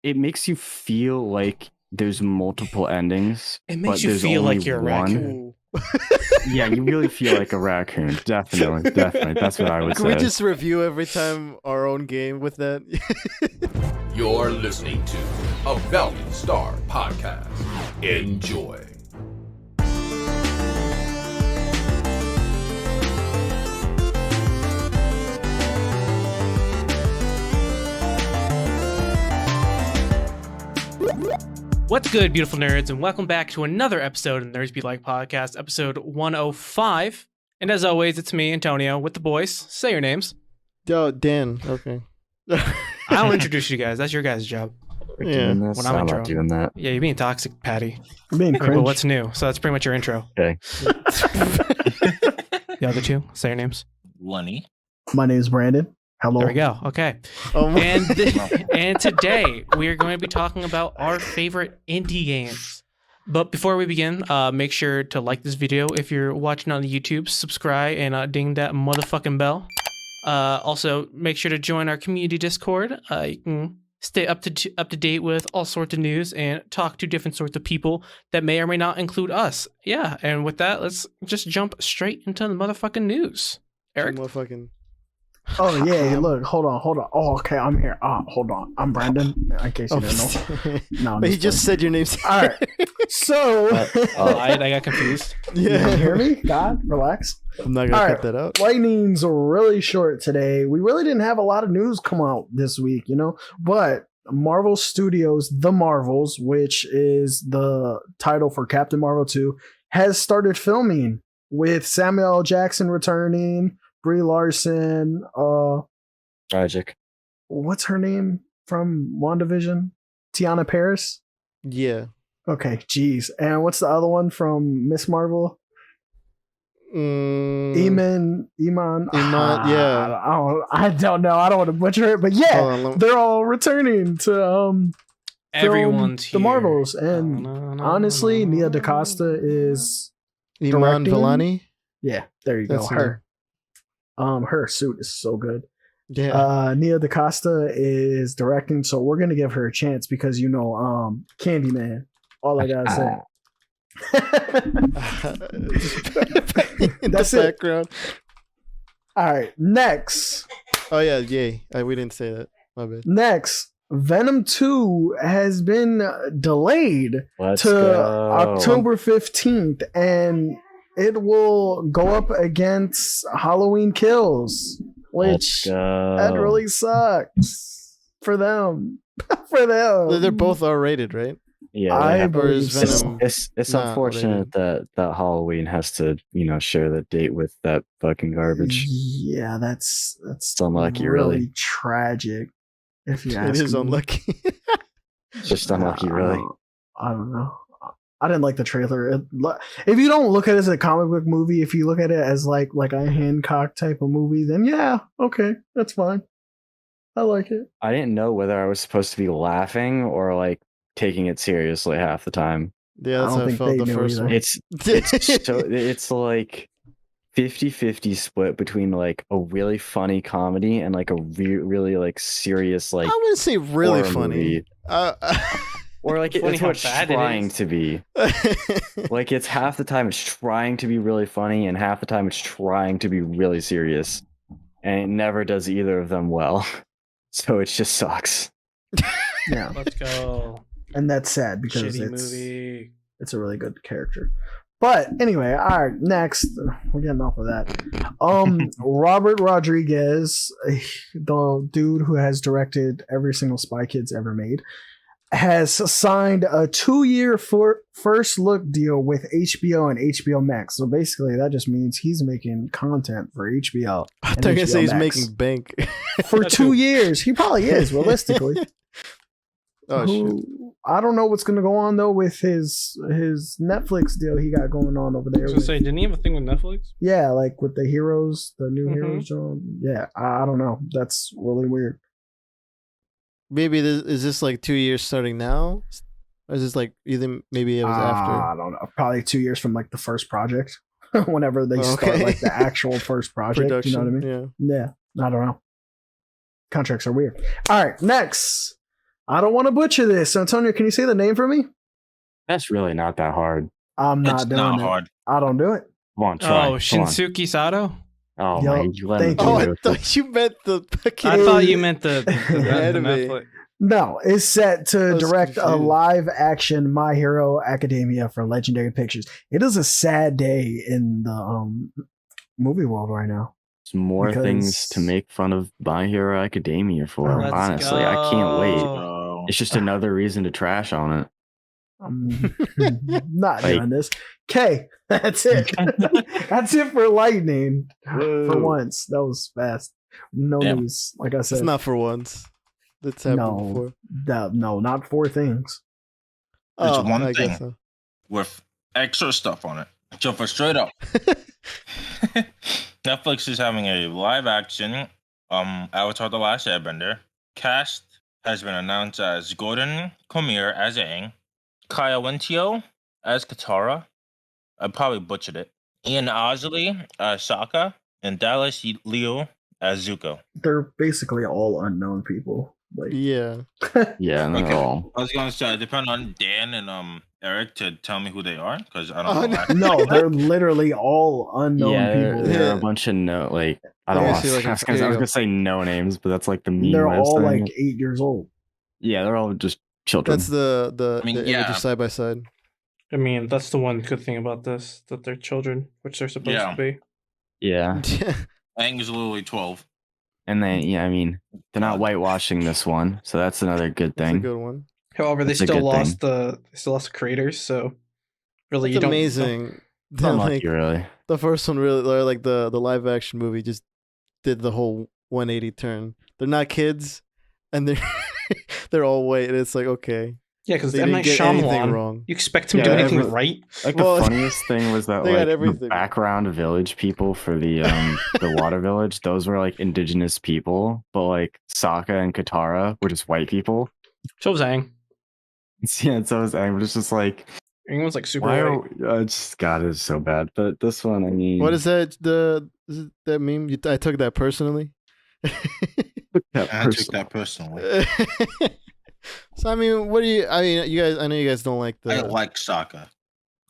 it makes you feel like there's multiple endings. It makes but you there's feel only like you're a one. raccoon. Yeah, you really feel like a raccoon. Definitely. That's what I would Can say. we just review every time our own game with that? You're listening to a Valiant Star podcast. Enjoy. What's good, beautiful nerds, and welcome back to another episode of Nerds Be Like Podcast, episode 105. And as always, it's me, Antonio, with the boys. Say your names. Yo, Dan. Okay. I'll introduce you guys. That's your guys' job. Yeah. Doing this? When I'm I'm intro. not doing that. Yeah, you're being toxic, Patty. I'm being But cringe. what's new? So that's pretty much your intro. Okay. The other two, say your names. Lenny. My name is Brandon. Hello. There we go. Okay. Oh my- And today we are going to be talking about our favorite indie games. But before we begin, make sure to like this video if you're watching on the YouTube, subscribe, and ding that motherfucking bell. Also, make sure to join our community Discord. You can stay up to date with all sorts of news and talk to different sorts of people that may or may not include us. Yeah, and with that, let's just jump straight into the motherfucking news. Eric? Motherfucking. Oh yeah. Look. Hold on. Oh, okay. I'm here. Hold on. I'm Brandon. In case you didn't know. No, I'm But he just playing. said your name. All right. So. I got confused. You Yeah. hear me? God, relax. I'm not gonna All cut right. that out. Lightning's really short today. We really didn't have a lot of news come out this week, but Marvel Studios, The Marvels, which is the title for Captain Marvel 2, has started filming with Samuel L. Jackson returning, Brie Larson, Tragic. what's her name from WandaVision? Tiana Paris? Yeah. Okay, geez. And what's the other one from Miss Marvel? Iman, yeah. I don't know. I don't want to butcher it, but yeah, Hold on, they're all returning to Everyone's the here. Marvels, and honestly, Nia DaCosta is Iman directing. Vellani. yeah. There you That's go. Her, her suit is so good. Yeah. Nia DaCosta is directing, so we're gonna give her a chance because Candyman. All I gotta say. In That's the it. background. All right, next. Oh yeah, yay! We didn't say that. My bad. Next, Venom 2 has been delayed Let's to go. October 15th, and it will go up against Halloween Kills, Let's which go. that really sucks for them. For them. They're both R-rated, right? Yeah. I they have- Or is believe so. Venom? It's not unfortunate that Halloween has to, share the date with that fucking garbage. Yeah, that's It's unlucky, really really. tragic. If you It ask is me. unlucky. Just unlucky, really. I don't know. I didn't like the trailer. If you don't look at it as a comic book movie, if you look at it as like a Hancock type of movie, then yeah, okay, that's fine. I like it. I didn't know whether I was supposed to be laughing or like taking it seriously half the time. Yeah, that's I don't how I think felt they the knew first either. one. It's like 50-50 split between like a really funny comedy and like a really like serious like I wouldn't say really horror funny. movie. Or like Funny it's how what it's bad it trying is. to be. Like it's half the time it's trying to be really funny and half the time it's trying to be really serious. And it never does either of them well. So it just sucks. Yeah, Let's go. and that's sad because Shitty it's movie. it's a really good character. But anyway, all right, next we're getting off of that. Robert Rodriguez, the dude who has directed every single Spy Kids ever made, has signed a 2-year first look deal with HBO and HBO Max. So basically, that just means he's making content for HBO. I and thought you were gonna say HBO he's Max. making bank. For 2 years. He probably is, realistically. Oh shit. Who, I don't know what's gonna go on though with his Netflix deal he got going on over I there. was gonna with- say, didn't he have a thing with Netflix? yeah, like with the heroes, the new Mhm. heroes. Yeah, I don't know. That's really weird. Maybe is this like 2 years starting now? Or is this like either maybe it was after? I don't know. Probably 2 years from like the first project, whenever they start Okay. like the actual first project. Production. You know what I mean? Yeah. Yeah, I don't know. Contracts are weird. All right, next. I don't want to butcher this. Antonio, can you say the name for me? That's really not that hard. I'm not It's doing not it. hard. I don't do it. Come on, try. Oh, Come on. Shinsuke Sato. Oh Yo, my! You let thank me Oh, you. I do it. thought you meant the fucking. I thought you meant the Anime. Netflix. No, it's set to was direct a confused. live action My Hero Academia for Legendary Pictures. It is a sad day in the movie world right now. There's more things to because- make fun of My Hero Academia for. Let's Honestly, I can't wait. Oh. It's just another reason to trash on it. I'm not Like- doing this. Okay, that's it. That's it for Lightning. For once, that was fast. No Yeah. news. Like I said, It's not for once. That's happened No. before. no, not four things. There's Oh, one I thing. guess so. With extra stuff on it. So for straight up, Netflix is having a live action Avatar: The Last Airbender. Cast has been announced as Gordon Cormier as Aang, Kaya Wentio as Katara. I probably butchered it. Ian Osley as Sokka, and Dallas Liu as Zuko. They're basically all unknown people. Like, Yeah. Yeah, not Okay. at all. I was gonna say, I depend on Dan and Eric to tell me who they are because I don't Oh, know. no. no, they're literally all unknown Yeah, people. there are a Yeah. bunch of I don't Yeah, want see, to. like, I was gonna, I was gonna say no names, but that's like the meme. They're way of all saying like it. 8 years old. Yeah, they're all just children. That's the I mean, the yeah. images side by side. I mean, that's the one good thing about this, that they're children, which they're supposed Yeah. to be. Yeah, Aang is literally 12. and I mean, they're not whitewashing this one, so that's another good That's a thing. good one. However, they That's a still good lost the creators, so really It's you don't amazing. It's that, unlucky, like, really. the first one really, or like the live action movie, just did the whole 180 turn. They're not kids, and they're they're all white, and it's like, okay, Yeah, because they M. didn't Night get anything Shyamalan, wrong. you expect him to do Yeah, anything every- right? Like Well, the funniest thing was that they got like the everything. background village people for the the water village, those were like indigenous people, but like Sokka and Katara were just white people. So was Aang. Yeah, and so was Aang, but it's just like Aang was like super why white. are just God, it's so bad. But this one, I mean, What is that? Is it that meme? I took that personally. that I took person- that personally. So I mean, what do you? I mean, you guys. I know you guys don't like the. I like Sokka.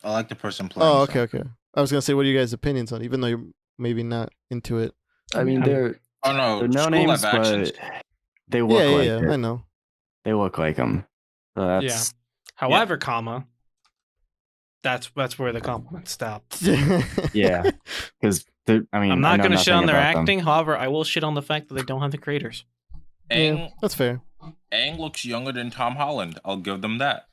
I like the person playing. Oh, okay, Sokka. okay. I was gonna say, what are you guys' opinions on? it? Even though you're maybe not into it. I mean, they're Oh no, no school names, live actions. but they look Yeah, like yeah, it. I know. They look like them. So that's However, comma, that's where the compliments stop. yeah, because I mean, I'm I not know going to shit nothing on their about them. acting. However, I will shit on the fact that they don't have the creators. Aang, Yeah, that's fair. Aang looks younger than Tom Holland. I'll give them that.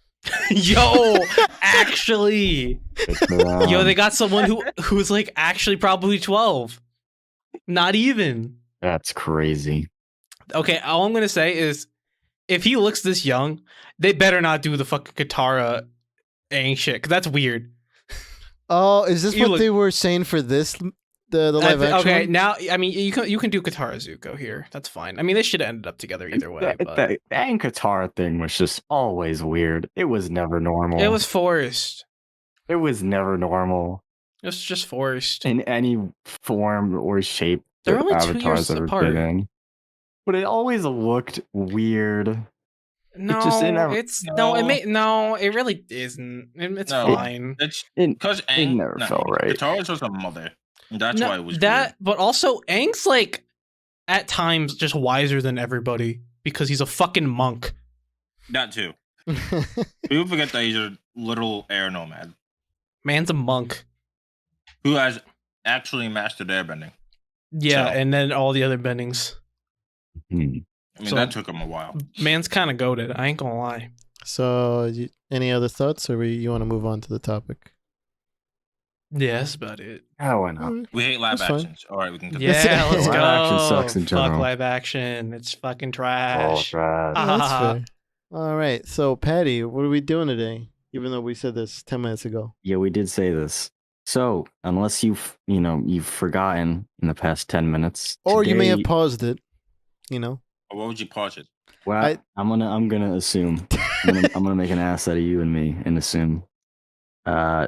Yo, actually, Good for them. yo, they got someone who's like actually probably 12. Not even. That's crazy. Okay, all I'm gonna say is, if he looks this young, they better not do the fucking Katara Aang shit, because that's weird. Oh, is this You what look- they were saying for this? The live action. Okay, one? now I mean you can do Katara Zuko here. That's fine. I mean they should have ended up together either way. That, But that Aang Katara thing was just always weird. It was never normal. it was forced. It was never normal It was just forced. in any form or shape They're that only 2 Avatar's years ever apart. been in. But it always looked weird. No, just- it never- it's no, it really isn't. It's No. fine. It's It, because it Aang never felt right. Katara's was a mother. That's No, why it was that, but also Aang's like at times just wiser than everybody because he's a fucking monk. weird. That too. People forget that he's a literal air nomad Man's a monk. who has actually mastered airbending. Yeah, So- and then all the other bendings. Hmm. I mean, So- that took him a while. Man's kind of goated. I ain't gonna lie. So, any other thoughts, or you want to move on to the topic? Yeah, that's about it. Oh, why not? Alright. We hate live That's fine. actions. All right, we can go. Yeah, let's Live go. action sucks in Fuck general. live action. It's fucking Oh, trash. trash. Oh, that's fair. All right. So, Patty, what are we doing today? Even though we said this 10 minutes ago. Yeah, we did say this. So, unless you've forgotten in the past 10 minutes, Or you may have today- paused it. Or what would you pause it? Well, I- I'm gonna assume. I'm gonna make an ass out of you and me and assume.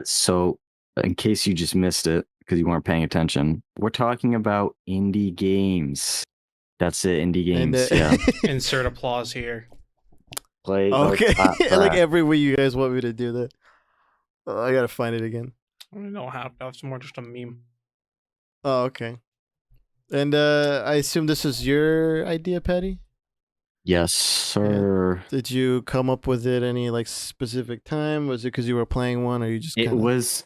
So in case you just missed it because you weren't paying attention, we're talking about indie games. That's it, indie And, games. Yeah. Insert applause here. play. Okay, Flat like Track. every week you guys want me to do that. I gotta find it again. I don't have. That's more just a meme. Oh, okay. And I assume this is your idea, Patty? Yes, sir. Did you come up with it any like specific time? Was it because you were playing one, or you just? It kinda... was.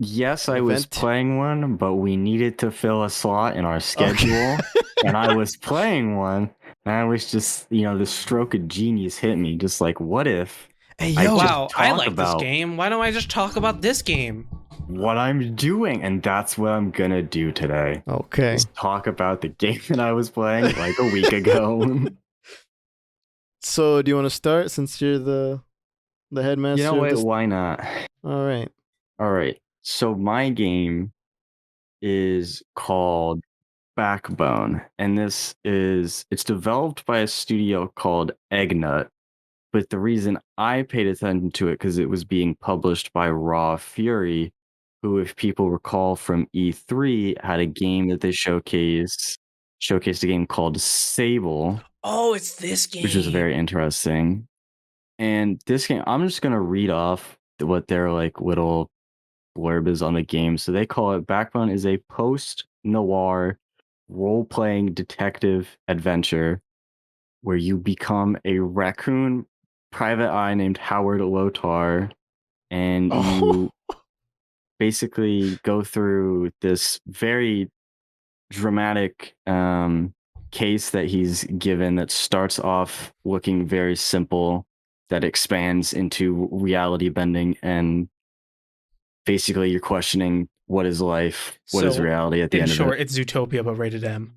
Yes, I was Event? playing one, but we needed to fill a slot in our schedule, and I was playing one, and I was just, the stroke of genius hit me. Just like, what if Hey, I yo! just Wow, I talk like about- this game. Why don't I just talk about this game? what I'm doing? And that's what I'm gonna do today. Okay. Just talk about the game that I was playing like a week ago. So, do you want to start since you're the headmaster? You know of what? this- Why not? All right. All right. So my game is called Backbone, and it's developed by a studio called Eggnut. But the reason I paid attention to it because it was being published by Raw Fury, who, if people recall from E3, had a game that they showcased a game called Sable, Oh, it's this game. which was very interesting. And this game, I'm just gonna read off what their like little blurb is on the game. So they call it Backbone is a post-noir role-playing detective adventure where you become a raccoon private eye named Howard Lotar, and you basically go through this very dramatic case that he's given that starts off looking very simple, that expands into reality bending, and basically you're questioning what is life, what is So, reality at the In end short, of it. it's Zootopia but rated M.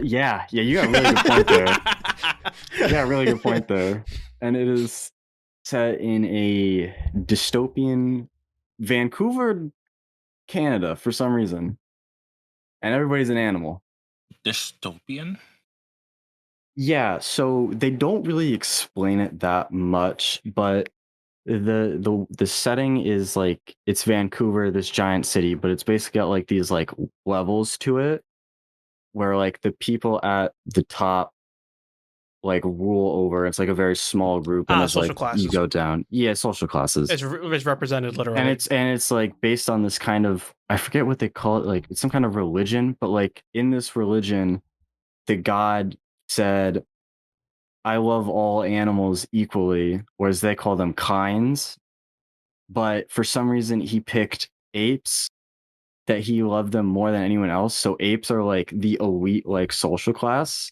Yeah, you got a really good point there. You got a really good point there. And it is set in a dystopian Vancouver, Canada, for some reason. And everybody's an animal. Dystopian? Yeah, so they don't really explain it that much, but the setting is like it's Vancouver, this giant city, but it's basically got like these like levels to it where like the people at the top like rule over. It's like a very small group, and it's social like classes. you go down. Yeah, social classes. It's represented literally. And it's like based on this kind of, I forget what they call it, like it's some kind of religion, but like in this religion, the god said, I love all animals equally, whereas they call them kinds. But for some reason he picked apes, that he loved them more than anyone else. So apes are like the elite like social class.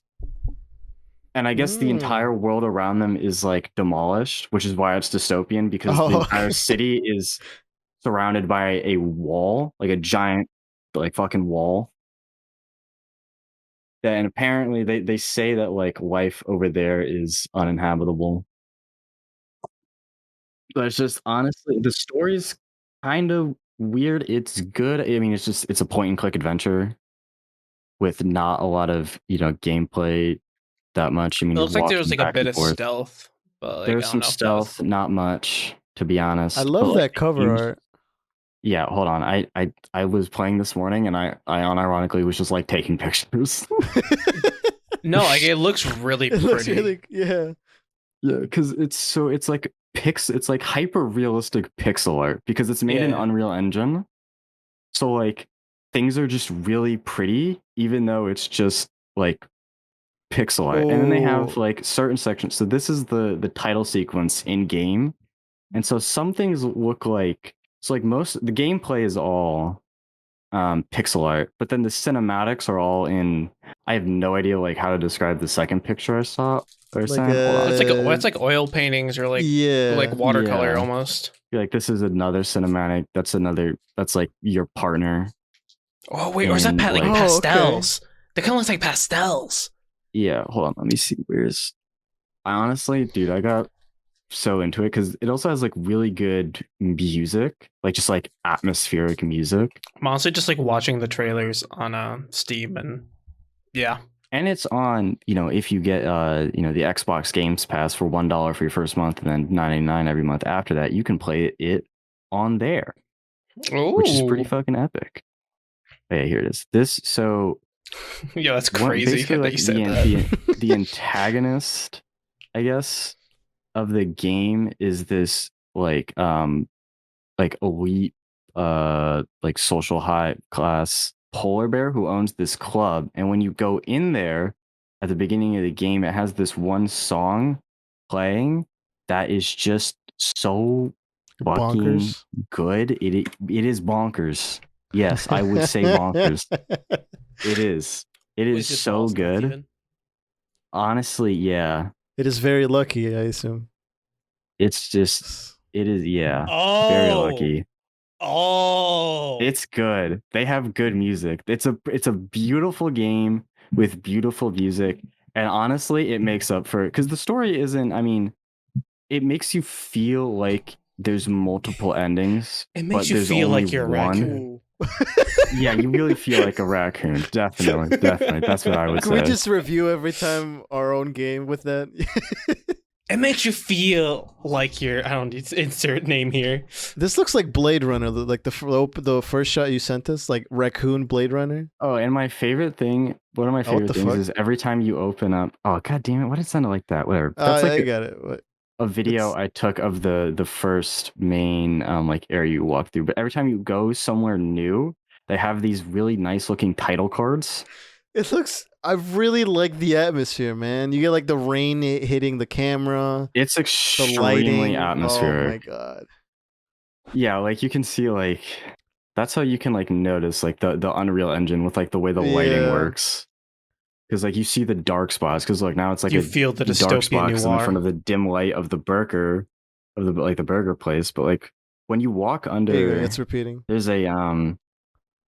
And I guess the entire world around them is like demolished, which is why it's dystopian, because the entire city is surrounded by a wall, like a giant like fucking wall. And apparently they say that like life over there is uninhabitable. But it's just honestly the story's kind of weird. It's good. I mean, it's a point and click adventure with not a lot of, gameplay that much. I mean, it looks like there walking was like a back bit and of forth. stealth, but like, There's I don't some know if that was- stealth, not much, to be honest. I love but, that like, cover games- art. Yeah, hold on. I was playing this morning and I unironically was just like taking pictures. No, like it looks really It looks pretty. really, yeah. Yeah, because it's like it's like hyper realistic pixel art because it's made in Yeah. Unreal Engine. So like things are just really pretty, even though it's just like pixel art. And then they have Oh. like certain sections. So this is the title sequence in game. And so some things look like the gameplay is all pixel art, but then the cinematics are all in. I have no idea like how to describe the second picture I saw. Or Like something. Hold on. It's like oil paintings or like yeah. like watercolor Yeah. almost. Like this is another cinematic. That's like your partner. Oh wait, or is that And, like like- Oh, okay. pastels? They kind of look like pastels. Yeah, hold on. Let me see. I honestly, dude, I got so into it because it also has like really good music, like just like atmospheric music. I'm honestly just like watching the trailers on Steam and yeah. And it's on, if you get, the Xbox Games Pass for $1 for your first month and then $9.99 every month after that, you can play it on there, which is pretty Ooh. fucking epic. Hey, here it is. So Yeah, that's one- crazy basically, that like you said that. the antagonist I guess, of the game is this like elite like social high class polar bear who owns this club, and when you go in there at the beginning of the game, it has this one song playing that is just so fucking Bonkers. good. It is bonkers. Yes, I would say bonkers. It is. It is Wasted so balls, good. even. Honestly, yeah. It is very lucky, I assume. It's just it is, yeah. Oh, Very lucky. Oh, It's good. They have good music. It's a beautiful game with beautiful music. And honestly, it makes up for it because the story isn't, I mean, it makes you feel like there's multiple endings. it but makes you there's feel like only you're a one. raccoon. Yeah, you really feel like a raccoon. Definitely. That's what I would Can say. we just review every time our own game with that? It makes you feel like you're. I don't need to insert name here. This looks like Blade Runner, like the first shot you sent us, like raccoon Blade Runner. Oh, and my favorite thing, one of my what favorite the things fuck? is every time you open up. Oh, god damn it! Why did it sound like that? Whatever. That's I like got it. What? a video It's- I took of the first main like area you walk through. But every time you go somewhere new, they have these really nice looking title cards. It looks. I really like the atmosphere, man. You get like the rain hitting the camera, It's the extremely lighting. atmospheric. Oh my god. Yeah, like you can see like that's how you can like notice like the Unreal Engine with like the way the lighting Yeah. works. Because like you see the dark spots. Because like now it's like You a feel the dark dystopian spot 'cause in noir. front of the dim light of the burger, of the burger place. But like when you walk There you go. under, It's repeating. there's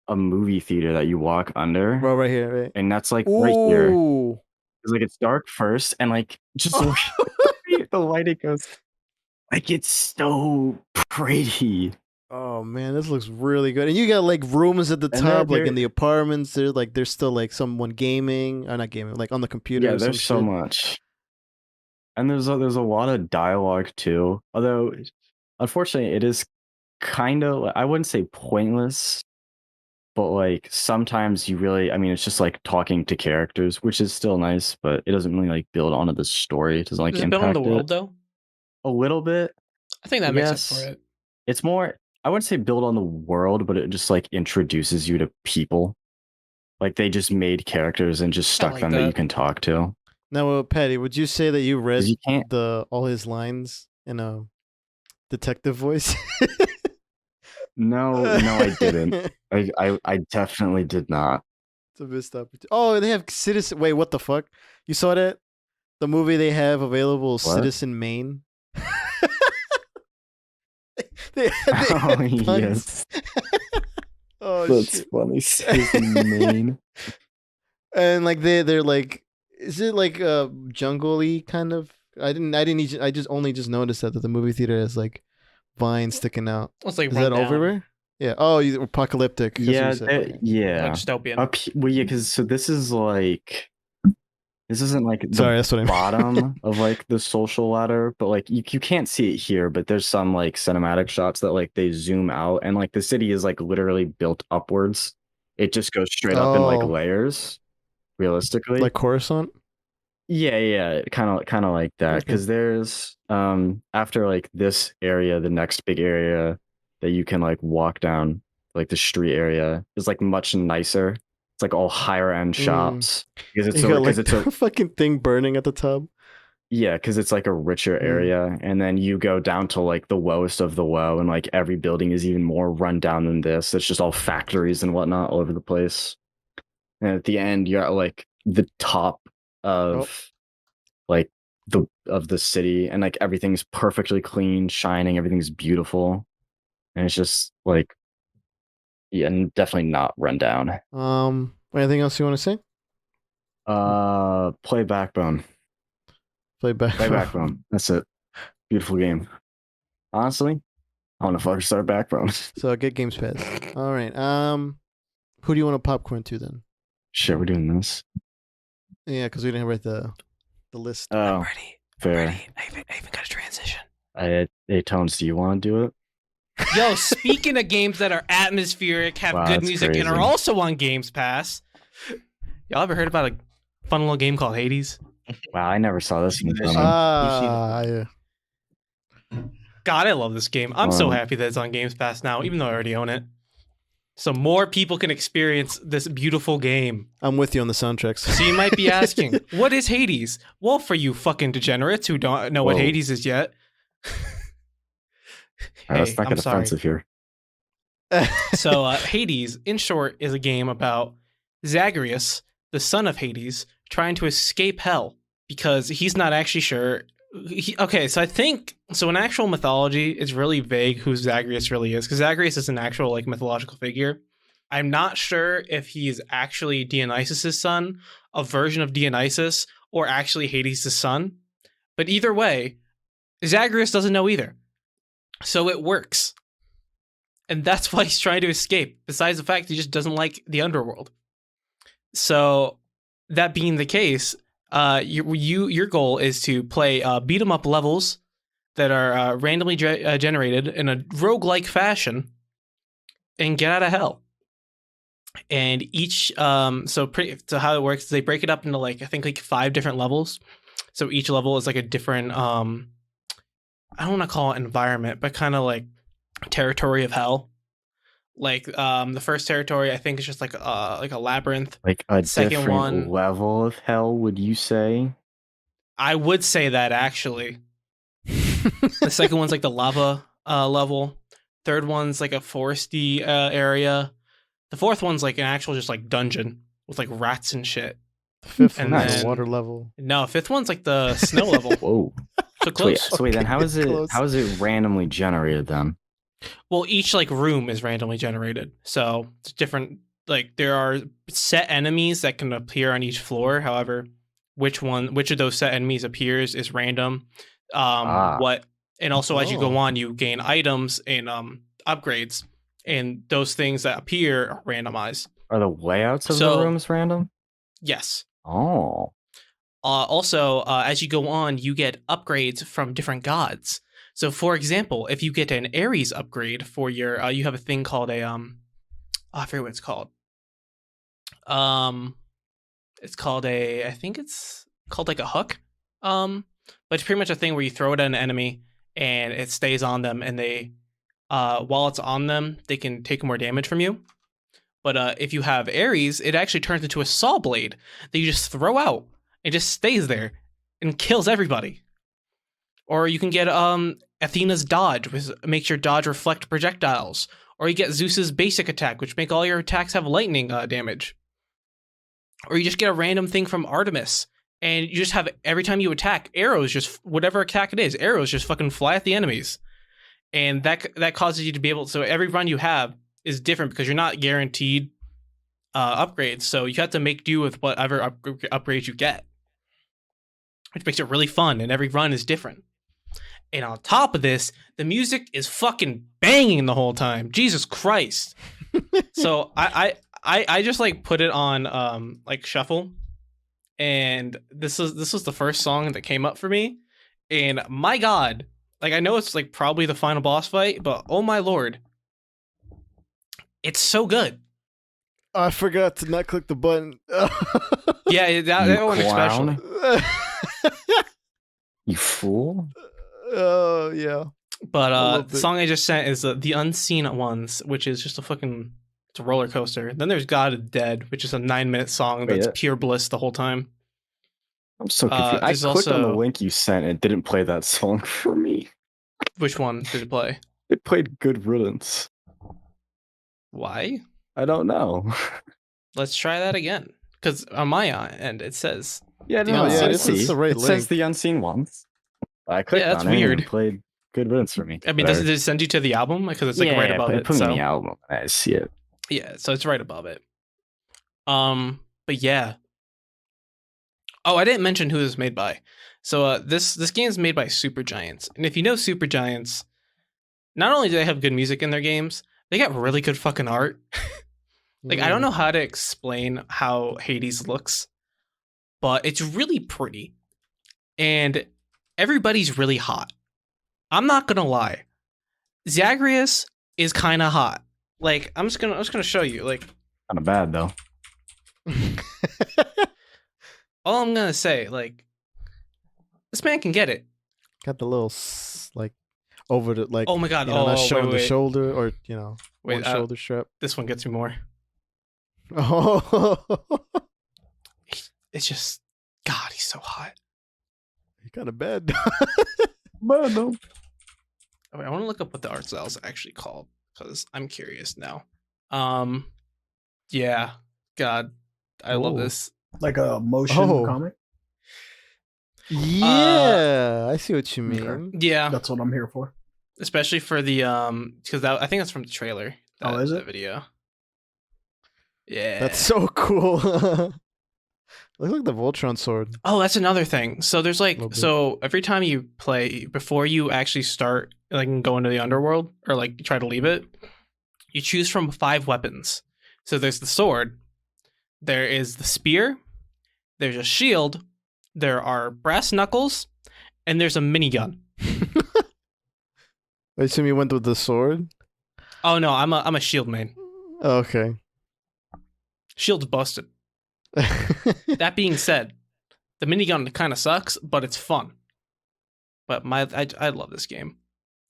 a movie theater that you walk under, Bro, right here, right? and that's like right here. Ooh. It's like it's dark first, and like just the lighting goes like it's so pretty. Oh man, this looks really good. And you got like rooms at the And top, like there- in the apartments. There's still like someone gaming, or not gaming, like on the computer. Yeah, or there's so some shit. much, and there's a lot of dialogue too. Although, unfortunately, it is kind of, I wouldn't say pointless, but like sometimes you really, I mean, it's just like talking to characters, which is still nice, but it doesn't really like build onto the story. It doesn't like Does it impact build on the it. world though? A little bit. I think that makes up Yes. for it. It's more, I wouldn't say build on the world, but it just like introduces you to people. Like they just made characters and just stuck like them that you that. can talk to. Now, Patty, would you say that you read 'Cause you can't. all his lines in a detective voice? No, I didn't. I definitely did not. It's a missed opportunity. Oh, they have Citizen. Wait, what the fuck? You saw that? The movie they have available, is What? Citizen Maine. they Oh, had puns. yes. Oh shit! funny. Citizen Maine. And like they're like, is it like jungle-y kind of? I just only noticed that the movie theater has like vines sticking out. It's like Is that run down, everywhere? Yeah. Oh, apocalyptic. that's what Yeah, you said. Okay. like yeah. dystopian. Well, yeah, because so this isn't like the Sorry, that's what I meant. bottom of like the social ladder, but like you can't see it here, but there's some like cinematic shots that like they zoom out, and like the city is like literally built upwards. It just goes straight up in like Oh. layers, realistically. Like Coruscant. Yeah, kind of like that. Okay. Because there's after like this area, the next big area that you can like walk down, like the street area, is like much nicer. It's like all higher end shops because it's You got like because it's a the fucking thing burning at the top. yeah, because it's like a richer area, and then you go down to like the lowest of the low, and like every building is even more run down than this. It's just all factories and whatnot all over the place. And at the end, you're at like the top of like the city, and like everything's perfectly clean, shining, everything's beautiful, and it's just like yeah, and definitely not run down. Anything else you want to say? Play Backbone. Play back. Play Backbone. That's it. Beautiful game. Honestly, I want to fucking start Backbone. So get Games Pass. All right. Who do you want to popcorn to then? Shit, we're doing this. Yeah, because we didn't write the list. Oh, ready. fair. I even got a transition. Hey, Tones, do you want to do it? Yo, speaking of games that are atmospheric, have Wow, good that's music, and are crazy. also on Games Pass, y'all ever heard about a fun little game called Hades? Wow, I never saw this one coming. Yeah. God, I love this game. I'm so Um, happy that it's on Games Pass now, even though I already own it. So more people can experience this beautiful game. I'm with you on the soundtracks. So you might be asking, what is Hades? Well, for you fucking degenerates who don't know what Whoa. Hades is yet. Let's not I'm get sorry. offensive here. So Hades, in short, is a game about Zagreus, the son of Hades, trying to escape hell because he's not actually sure. Okay, so I think in actual mythology, it's really vague who Zagreus really is because Zagreus is an actual like mythological figure. I'm not sure if he's actually Dionysus' son, a version of Dionysus, or actually Hades' son. But either way, Zagreus doesn't know either. So it works. And that's why he's trying to escape, besides the fact he just doesn't like the underworld. So that being the case, your goal is to play beat 'em up levels that are randomly generated in a roguelike fashion and get out of hell. And each so how it works is they break it up into I think 5 different levels. So each level is like a different I don't want to call it environment, but kind of like territory of hell. The first territory I think is just like a labyrinth. Like a Second different one- level of hell, would you say? I would say that actually. The second one's like the lava level. Third one's like a foresty area. The fourth one's like an actual just like dungeon with like rats and shit. The fifth And one's then- the water level. No, fifth one's like the snow level. Whoa. So close. So wait, then how is it Close. randomly generated then? Well, each like room is randomly generated. So it's different. Like there are set enemies that can appear on each floor. However, which of those set enemies appears is random. And also as you go Oh. on, you gain items and upgrades, and those things that appear are randomized. Are the layouts of So- the rooms random? Yes. Oh. Also, as you go on, you get upgrades from different gods. So, for example, if you get an Ares upgrade for your, you have a thing called a I forget what it's called. It's called I think it's called like a hook. But it's pretty much a thing where you throw it at an enemy and it stays on them, and they, while it's on them, they can take more damage from you. But if you have Ares, it actually turns into a saw blade that you just throw out. It just stays there and kills everybody. Or you can get Athena's dodge, which makes your dodge reflect projectiles. Or you get Zeus's basic attack, which make all your attacks have lightning damage. Or you just get a random thing from Artemis, and you just have, every time you attack, arrows just, whatever attack it is, arrows just fucking fly at the enemies. And that causes you to be able, so every run you have is different because you're not guaranteed upgrades. So you have to make do with whatever upgrades you get, which makes it really fun, and every run is different. And on top of this, the music is fucking banging the whole time. Jesus Christ. So I just like put it on like shuffle, and this was the first song that came up for me, and my God, like I know it's like probably the final boss fight, but oh my Lord, it's so good. I forgot to not click the button. Yeah, that one especially. clown. You fool. Oh yeah. But love the it. song I just sent is the Unseen Ones, which is just it's a roller coaster. Then there's God is Dead, which is a 9-minute song that's Wait, pure bliss the whole time. I'm so confused. I there's clicked on the also- link you sent and it didn't play that song for me. Which one did it play? It played Good Riddance. Why? I don't know. Let's try that again. Because on my end, it says Yeah, The no, Unseen I Ones. see. It's the right It says link. the Unseen Ones. I clicked that's on it and weird. it played Good Riddance for me. I mean, does it send you to the album? Because it's like yeah, right above but it. it put me So in the album. I see it. yeah, so it's right above it. But yeah. Oh, I didn't mention who this is made by. So this game is made by Supergiants, and if you know Supergiants, not only do they have good music in their games, they got really good fucking art. Like I don't know how to explain how Hades looks, but it's really pretty, and everybody's really hot. I'm not gonna lie, Zagreus is kind of hot. Like I'm just gonna show you. Like Kind of bad though. all I'm gonna say, like This man can get it. Got the little like over the like. Oh my god! Not showing the wait. shoulder or Wait, one shoulder strap. This one gets me more. Oh, It's just, God, he's so hot. you kind of bad. But no. Oh, wait, I want to look up what the art style is actually called because I'm curious now. Yeah, God, I love Ooh. this. Like a motion Oh. comic. Yeah, I see what you Okay. mean. Yeah, That's what I'm here for. especially for the because I think that's from the trailer. Oh, is that it? video? Yeah, That's so cool. Looks like the Voltron sword. Oh, that's another thing. So there's like, Little bit. so every time you play, before you actually start, like, and go into the underworld or like try to leave it, you choose from 5 weapons. So there's the sword, there is the spear, there's a shield, there are brass knuckles, and there's a minigun. I assume you went with the sword. Oh no, I'm a shield main. Okay. Shield's busted. That being said, the minigun kind of sucks, but it's fun. But I love this game.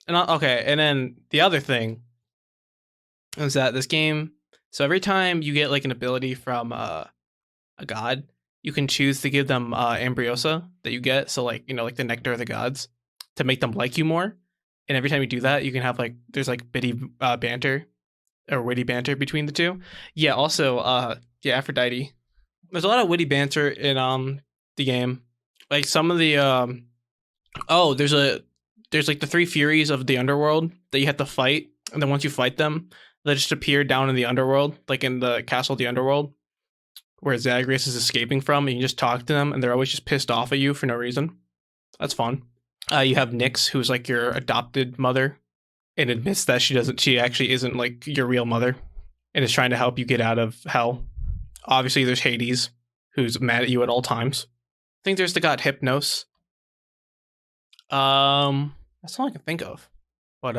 And and then the other thing is that this game. So every time you get like an ability from a god, you can choose to give them Ambrosia that you get. So like like the nectar of the gods to make them like you more. And every time you do that, you can have like there's like bitty banter or witty banter between the two. Yeah. Also, Aphrodite. There's a lot of witty banter in the game. Like some of the there's like the 3 Furies of the underworld that you have to fight, and then once you fight them, they just appear down in the underworld, like in the castle of the underworld, where Zagreus is escaping from, and you just talk to them, and they're always just pissed off at you for no reason. That's fun. You have Nyx, who's like your adopted mother, and admits that she actually isn't like your real mother, and is trying to help you get out of hell. Obviously, there's Hades, who's mad at you at all times. I think there's the god Hypnos. That's all I can think of. But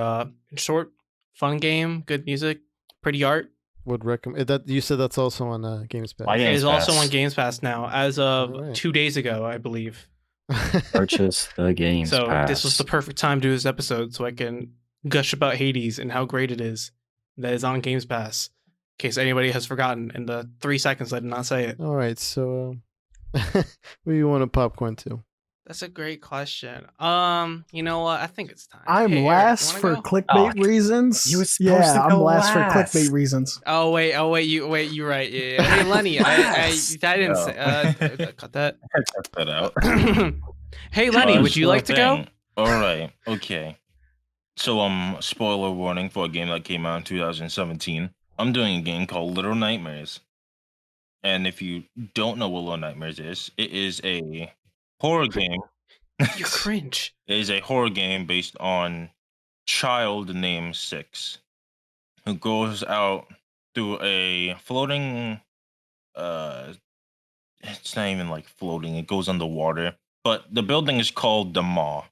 in short, fun game, good music, pretty art. Would recommend that. You said that's also on Games Pass. Why It Games is also Pass. on Games Pass now, as of Alright. 2 days ago, I believe. Purchase the Games So Pass. this was the perfect time to do this episode, so I can gush about Hades and how great it is that is on Games Pass. In case anybody has forgotten in the 3 seconds I did not say it. All right, so what do you want to popcorn to? That's a great question. You know what? I think it's time. I'm Hey, Eric, last wanna for go? clickbait Oh, reasons. you were supposed to I'm go last for last. clickbait reasons. Oh wait, you're right. Yeah. Hey Lenny, I didn't say cut that. I checked that out. Hey Lenny, would you Sure like to go? thing. All right. Okay. So spoiler warning for a game that came out in 2017. I'm doing a game called Little Nightmares. And if you don't know what Little Nightmares is, it is a horror game. You cringe. It is a horror game based on child named Six, who goes out through a floating it's not even like floating, it goes underwater. But the building is called the Maw.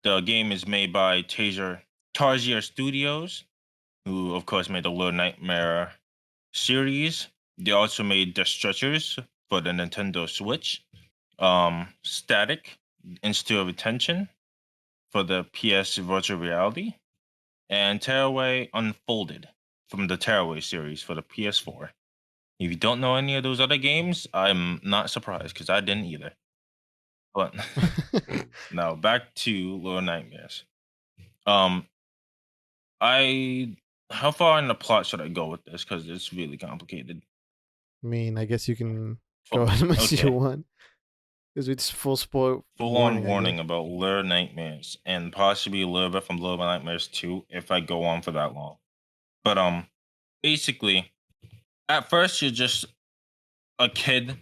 The game is made by Tarsier Studios, who of course made the Little Nightmare series. They also made The Stretchers for the Nintendo Switch, Static, Institute of Attention for the PS Virtual Reality, and Tearaway Unfolded from the Tearaway series for the PS4. If you don't know any of those other games, I'm not surprised because I didn't either. But now back to Little Nightmares. How far in the plot should I go with this? Because it's really complicated. I mean, I guess you can Oh, go as much as okay. you want. Because it's full spoil. Full on I guess. warning about Little Nightmares and possibly a little bit from Little Nightmares 2 if I go on for that long. But basically, at first you're just a kid.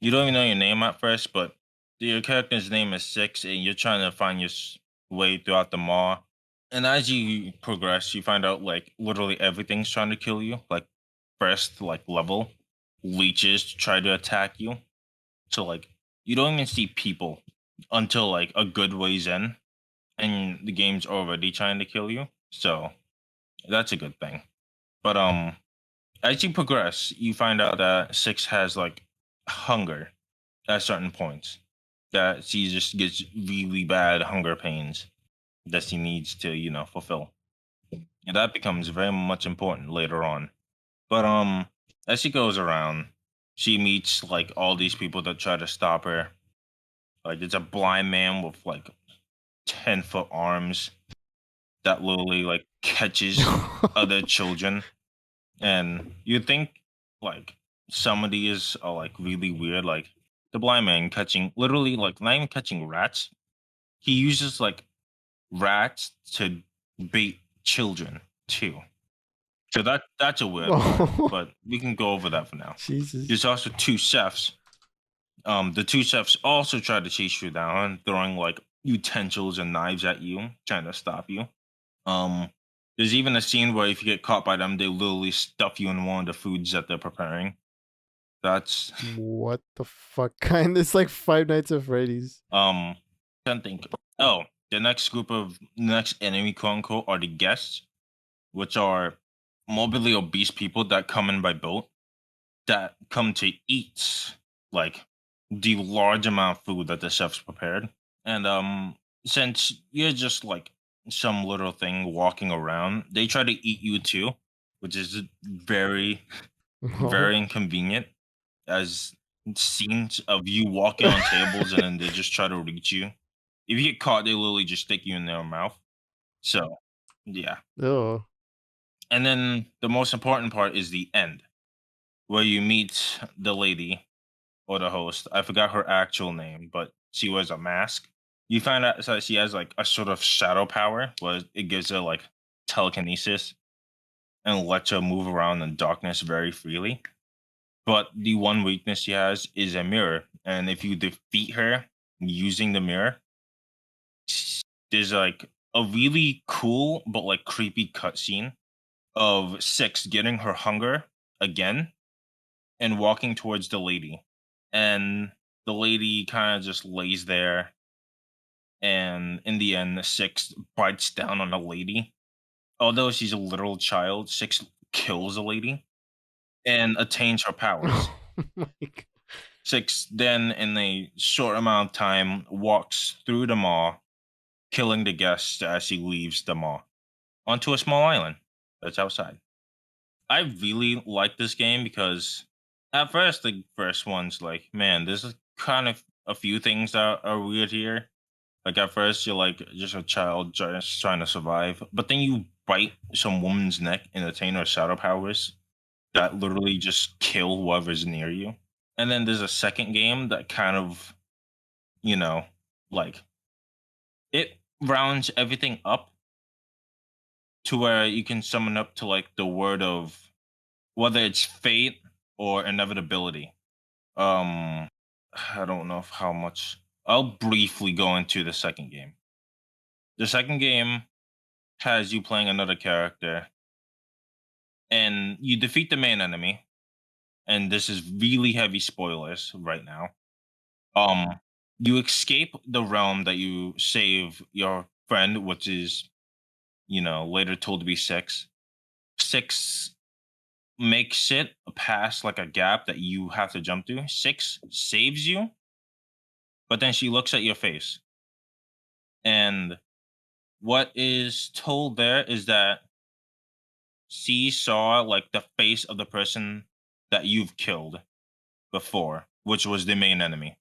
You don't even know your name at first, but your character's name is Six, and you're trying to find your way throughout the mall. And as you progress, you find out like literally everything's trying to kill you. Like first level, leeches try to attack you. So like you don't even see people until like a good ways in, and the game's already trying to kill you. So that's a good thing. But as you progress, you find out that Six has like hunger at certain points. that she just gets really bad hunger pains that she needs to, fulfill. And that becomes very much important later on. But as she goes around, she meets like all these people that try to stop her. Like it's a blind man with like 10-foot arms that literally like catches other children. And you think like some of these are like really weird, like the blind man catching literally like not even catching rats. He uses like rats to bait children too. So that's a weird one, but we can go over that for now. Jesus. There's also two chefs. The two chefs also try to chase you down, throwing like utensils and knives at you, trying to stop you. There's even a scene where if you get caught by them, they literally stuff you in one of the foods that they're preparing. That's What the fuck kind? It's like Five Nights at Freddy's. can't think. Oh, the next enemy, quote unquote, are the guests, which are morbidly obese people that come in by boat that come to eat like the large amount of food that the chefs prepared. And since you're just like some little thing walking around, they try to eat you too, which is very, very inconvenient. As scenes of you walking on tables and then they just try to reach you. If you get caught, they literally just stick you in their mouth. So, yeah. Oh. And then the most important part is the end, where you meet the lady or the host. I forgot her actual name, but she wears a mask. You find out that she has like a sort of shadow power, where it gives her like telekinesis and lets her move around in darkness very freely. But the one weakness she has is a mirror, and if you defeat her using the mirror, there's like a really cool but like creepy cutscene of Six getting her hunger again and walking towards the lady. And the lady kind of just lays there. And in the end, Six bites down on the lady. Although she's a literal child, Six kills the lady and attains her powers. Oh my God. Six then, in a short amount of time, walks through the mall, killing the guests as she leaves the mall onto a small island that's outside. I really like this game because at first, the first one's like, man, there's kind of a few things that are weird here. Like at first, you're like just a child just trying to survive, but then you bite some woman's neck and attain her shadow powers that literally just kill whoever's near you. And then there's a second game that kind of, like it rounds everything up to where you can summon up to like the word of whether it's fate or inevitability. I don't know how much. I'll briefly go into the second game. The second game has you playing another character, and you defeat the main enemy. And this is really heavy spoilers right now. You escape the realm that you save your friend, which is, later told to be Six. Six makes it past like a gap that you have to jump to. Six saves you, but then she looks at your face. And what is told there is that she saw like the face of the person that you've killed before, which was the main enemy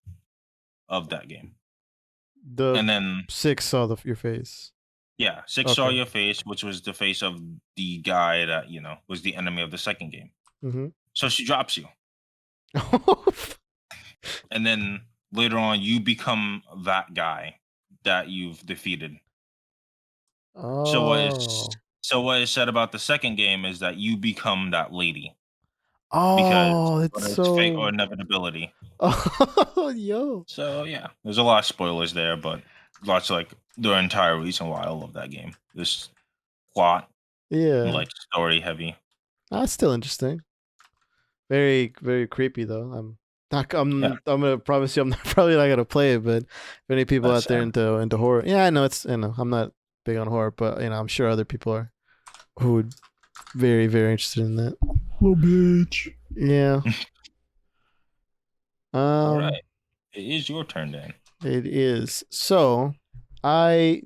of that game. And then Six saw your face. yeah, Six saw Okay. your face, which was the face of the guy that was the enemy of the second game. Mm-hmm. So she drops you, and then later on you become that guy that you've defeated. So what is said about the second game is that you become that lady because Oh, it's whether it's fate or so. inevitability. Oh, yo. So yeah, there's a lot of spoilers there, but lots of like the entire reason why I love that game. This plot Yeah. and like story heavy. That's still interesting. Very, very creepy though. I'm gonna promise you I'm probably not gonna play it, but if any people That's out there into horror, yeah, I know I'm not big on horror, but I'm sure other people are who would very, very interested in that. Little bitch. Yeah. All right, it is your turn then. It is. So I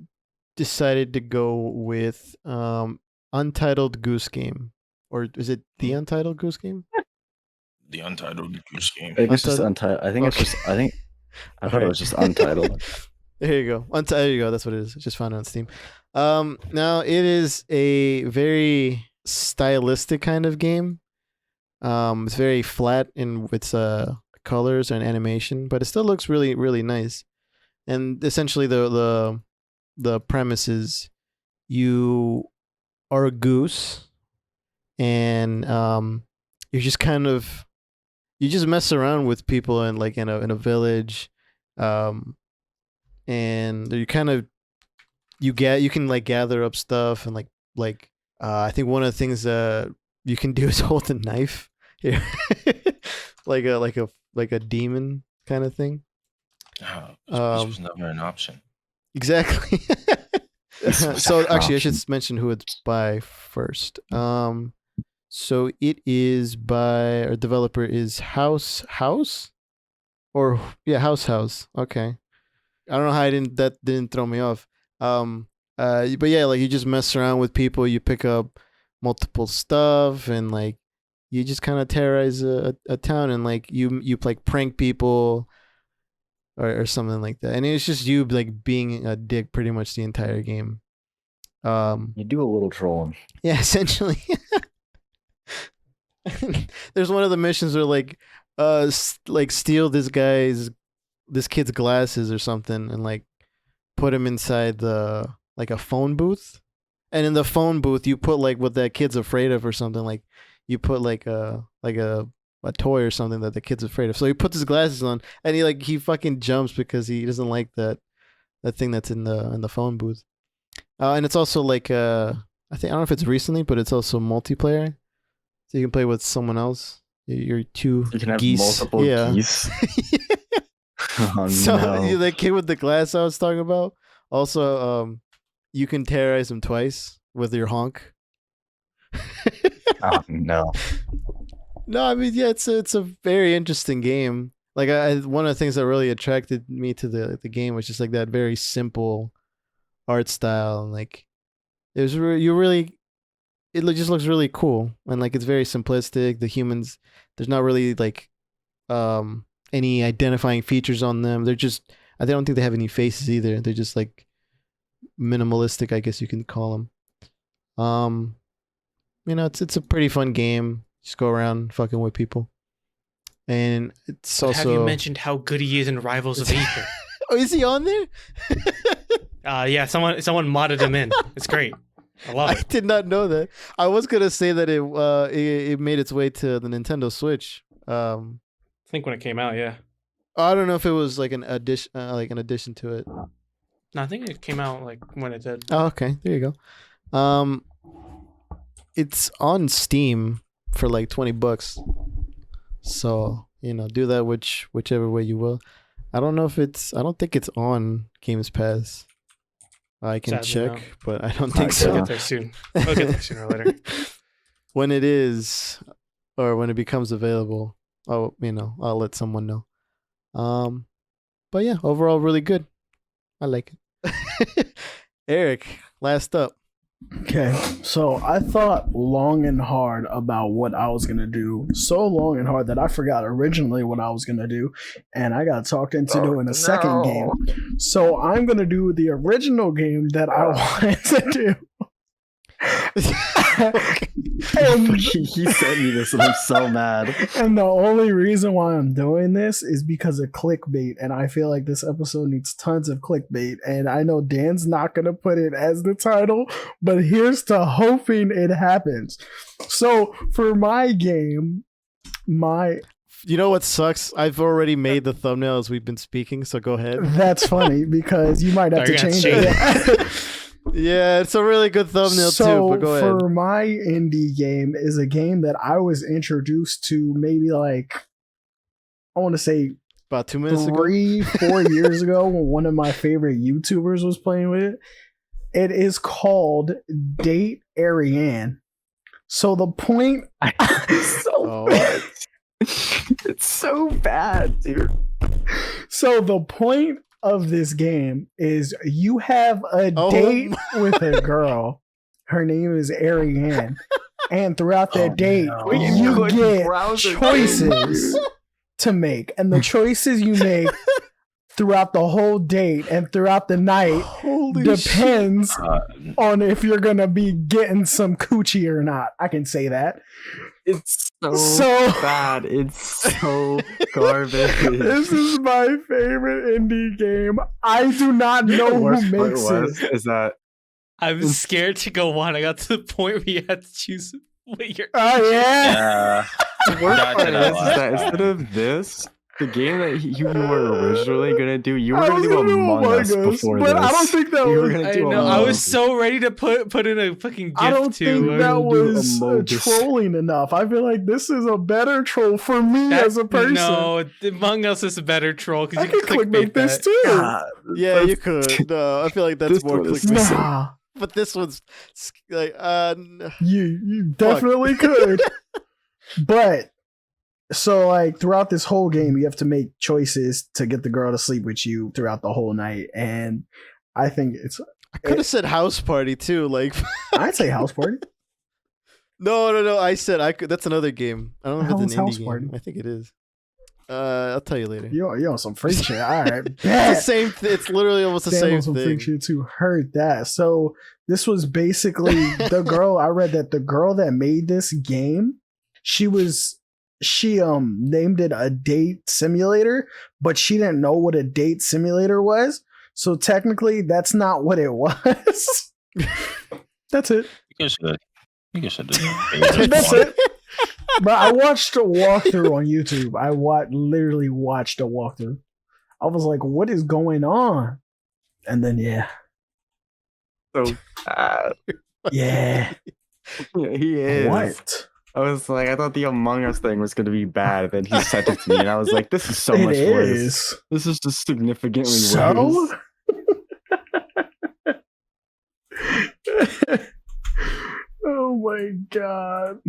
decided to go with Untitled Goose Game. Or is it the Untitled Goose Game? The Untitled Goose Game. I think it's just Untitled- untitled. I think it's Okay. just. I thought it was just untitled. There you go. There you go. That's what it is. Just found it on Steam. Now it is a very stylistic kind of game. It's very flat in its colors and animation, but it still looks really, really nice. And essentially, the premise is you are a goose, and you're just kind of you just mess around with people in like in a village, and you kind of you can like gather up stuff and like I think one of the things that you can do is hold a knife here, like a demon kind of thing. This was never an option. Exactly. This was So an actually, I should option. mention who it's by first. So it is by our developer is House, or House. Okay, I don't know how that didn't throw me off. But yeah, like you just mess around with people, you pick up multiple stuff, and like you just kind of terrorize a town, and like you like prank people. Or something like that, and it's just you like being a dick pretty much the entire game. You do a little trolling. Yeah, essentially. There's one of the missions where like steal this kid's glasses or something, and like put him inside like a phone booth, and in the phone booth you put like what that kid's afraid of or something, like you put like a toy or something that the kid's afraid of. So he puts his glasses on, and he fucking jumps because he doesn't like that thing that's in the phone booth. And it's also like I don't know if it's recently, but it's also multiplayer, so you can play with someone else. You're two You can have geese. multiple Yeah. geese. Oh So no! the kid with the glass I was talking about. Also, you can terrorize him twice with your honk. Oh no! No, I mean, yeah, it's a very interesting game. Like one of the things that really attracted me to the game was just like that very simple art style, and like it was just looks really cool, and like it's very simplistic. The humans, there's not really like any identifying features on them. I don't think they have any faces either. They're just like minimalistic, I guess you can call them. It's a pretty fun game. Just go around fucking with people. And it's also... Have you mentioned how good he is in Rivals of Aether? Oh, is he on there? Yeah, someone modded him in. It's great. I love I it. did not know that. I was gonna say that it made its way to the Nintendo Switch. I think when it came out, yeah. I don't know if it was like an addition to it. No, I think it came out like when it did. Oh, okay. There you go. It's on Steam for like $20. So, do that whichever way you will. I don't think it's on Games Pass. I can Sadly, check, but I don't think Alright, We'll so. get there soon. We'll get there sooner or later. When it is, or when it becomes available, I'll let someone know. But yeah, overall really good. I like it. Eric, last up. Okay, so I thought long and hard about what I was gonna do. So long and hard that I forgot originally what I was gonna do, and I got talked into doing a second game. So I'm gonna do the original game that I wanted to do. And, He sent me this, and I'm so mad. and the only reason why I'm doing this is because of clickbait, and I feel like this episode needs tons of clickbait. And I know Dan's not gonna put it as the title, but here's to hoping it happens. So for my game, You know what sucks? I've already made the thumbnail as we've been speaking, so go ahead. that's funny because you might have to You're gonna change change it. Yeah, it's a really good thumbnail too, but go ahead. For my indie game is a game that I was introduced to maybe like I want to say About 2 minutes ago. 3-4 years ago when one of my favorite YouTubers was playing with it. It is called Date Ariane. So the point Oh. It's so bad, dude. So the point of this game is you have a Oh date my- with a girl. Her name is Ariane. And throughout that date, no. you Click get browser. choices to make. And the choices you make throughout the whole date and throughout the night Holy depends Uh, on if you're going to be getting some coochie or not. I can say that. It's so, So bad. It's so garbage. this is my favorite indie game. I do not know who Worst part makes was it. is that I was scared to go on. I got to the point where you had to choose what you're. Oh yeah. yeah. the worst Got part to that is last that time. instead of this, the game that you were originally gonna do, you were I gonna was do gonna do Among Us before but this. I don't think that You were was. gonna I do know. Among I was Us. so ready to put in a fucking gift I don't to. think that do was Among Us. trolling enough. I feel like this is a better troll for me That- as a person. No, Among Us is a better troll because I you can can clickbait clickbait this that. too. Yeah, you could. No, I feel like that's This more one is- clickbait. Nah, But this one's like, you definitely could. But so like throughout this whole game, you have to make choices to get the girl to sleep with you throughout the whole night, and I think it's. I could have said house party too. Like, I'd say house party. no. I said I could. That's another game. I don't know The if it's hell an is indie House Party? game. I think it is. I'll tell you later. You on some freak shit. All right, It's the same. It's literally almost the Stand same on some thing. freak shit too. Heard that. So this was basically the girl. I read that the girl that made this game, she named it a date simulator, but she didn't know what a date simulator was. So technically, that's not what it was. That's it. You can say That's it. But I watched a walkthrough on YouTube. I literally watched a walkthrough. I was like, "What is going on?" And then yeah. So bad. Yeah. Yeah, he is. What? I was like, I thought the Among Us thing was gonna be bad, then he sent it to me, and I was like, this is so It much worse. is. This is just significantly So? worse. Oh my god.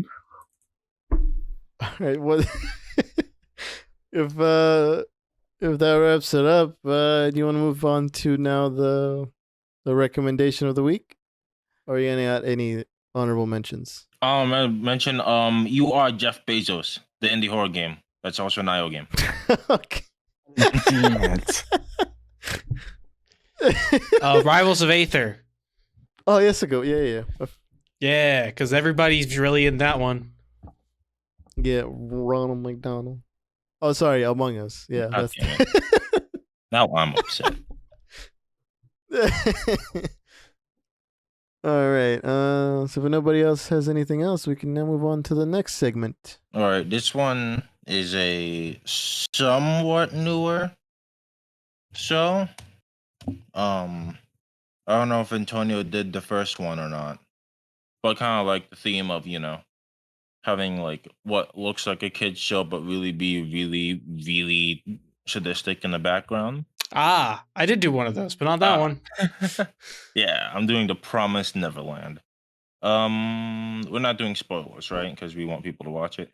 All right. What if that wraps it up? Do you want to move on to now the recommendation of the week, or are you gonna add any honorable mentions? I mentioned You Are Jeff Bezos, the indie horror game. That's also an IO game. Okay. Damn it. Rivals of Aether. Oh yes, I go. Yeah. Yeah, because everybody's really in that one. Yeah, Ronald McDonald. Oh, sorry, Among Us. Yeah, God that's. damn Now I'm upset. All right. So if nobody else has anything else, we can now move on to the next segment. All right, this one is a somewhat newer show. I don't know if Antonio did the first one or not, but kind of like the theme of having like what looks like a kid's show, but really be really, really sadistic in the background. Ah, I did do one of those, but not that Ah. one. Yeah, I'm doing The Promised Neverland. We're not doing spoilers, right? Because we want people to watch it.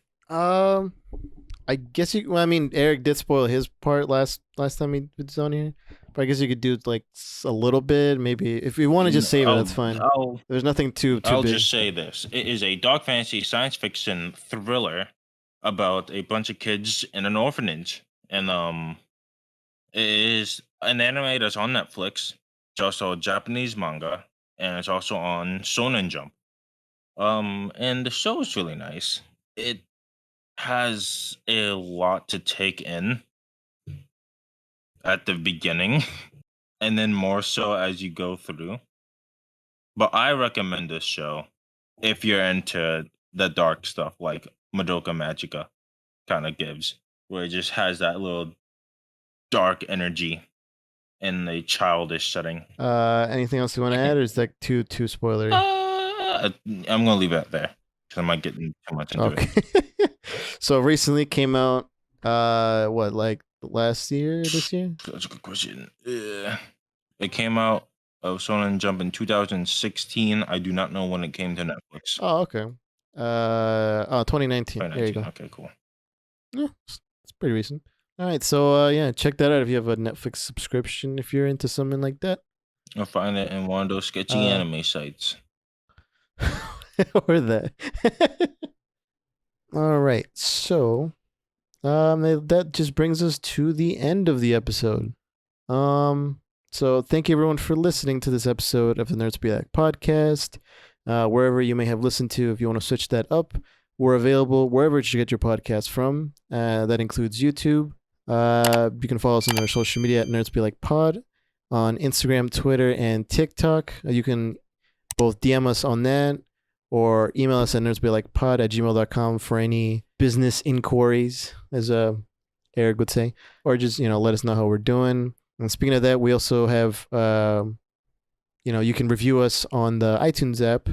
I guess you. Well, I mean, Eric did spoil his part last time he was on here, but I guess you could do like a little bit, maybe if you want to just save it. That's fine. There's nothing too I'll big. just say this: it is a dark fantasy science fiction thriller about a bunch of kids in an orphanage, and it is an anime that's on Netflix. It's also a Japanese manga, and it's also on Shonen Jump. And the show is really nice. It has a lot to take in at the beginning, and then more so as you go through. But I recommend this show if you're into the dark stuff like Madoka Magica kind of gives, where it just has that little dark energy in a childish setting. Anything else you want to add, or is that too spoilery? I'm gonna leave it there because I might get too much into it. Okay. So recently came out. What, like last year? This year? That's a good question. It came out of Shonen Jump in 2016. I do not know when it came to Netflix. Oh, okay. 2019. There you 2019. go. Okay, cool. Yeah, it's pretty recent. All right, so yeah, check that out if you have a Netflix subscription. If you're into something like that, You'll find it in one of those sketchy anime sites. or that. All right, so that just brings us to the end of the episode. So thank you everyone for listening to this episode of the Nerds Be Like podcast. Wherever you may have listened to, if you want to switch that up, we're available wherever you get your podcast from. That includes YouTube. You can follow us on our social media at Nerds Be Like Pod on Instagram, Twitter, and TikTok. You can both DM us on that or email us at nerdsbelikepod@gmail.com for any business inquiries, as Eric would say, or just let us know how we're doing. And speaking of that, we also have you can review us on the iTunes app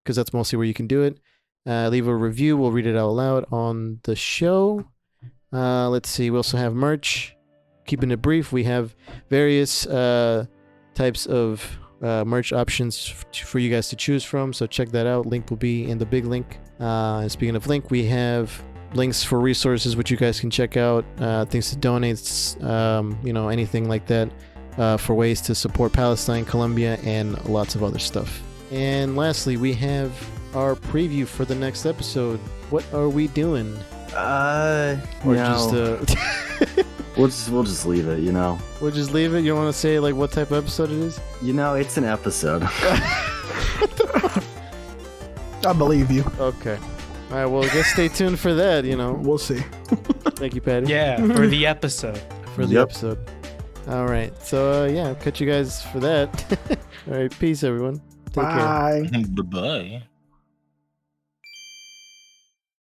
because that's mostly where you can do it. Leave a review, we'll read it out loud on the show. Let's see, we also have merch. Keeping it brief, we have various types of merch options for you guys to choose from, so check that out. Link will be in the big link. And speaking of link, we have links for resources which you guys can check out, things to donate, anything like that, for ways to support Palestine, Colombia, and lots of other stuff. And lastly, we have our preview for the next episode. What are we doing? We'll just leave it, We'll just leave it. You don't want to say what type of episode it is? It's an episode. I believe you. Okay. All right, well, just stay tuned for that, We'll see. Thank you, Patty. Yeah, for the episode. For the episode. All right. So, I'll catch you guys for that. All right. Peace, everyone. Take care. Bye. Bye-bye.